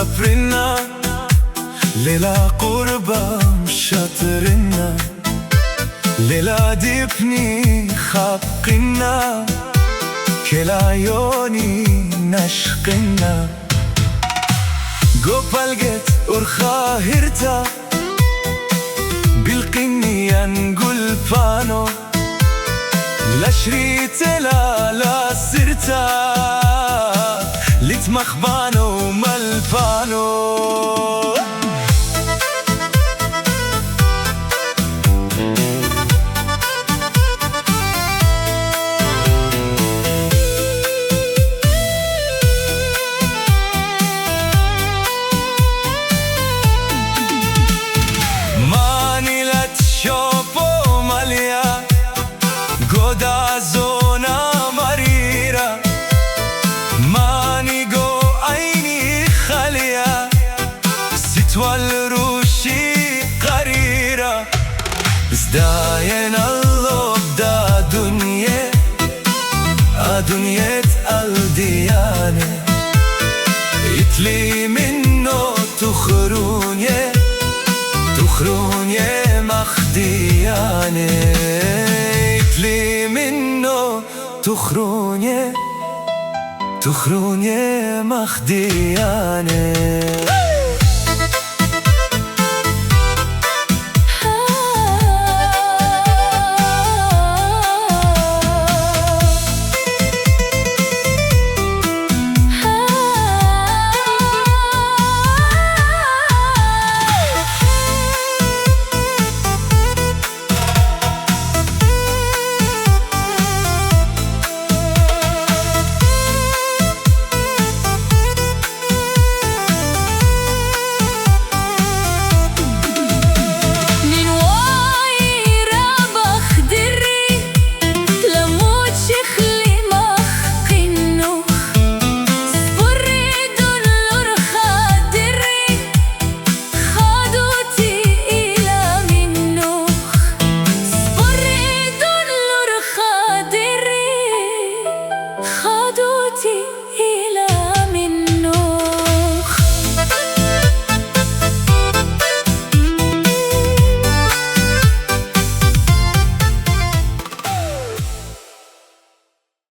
صبرنا ليلة قربة شطرنا ليلة ديبني خبقنا كل عيوني نشقنا قبلقت أرخا هرتا بالقنية نقول بانو لا شريت لا سرتا لتمخ بانو مالبانو والروشي قريرة ازداين الله بدا دنيا دنيا الديانة يتلي منه تخرونيا مخديانة يتلي منه تخرونيا مخديانة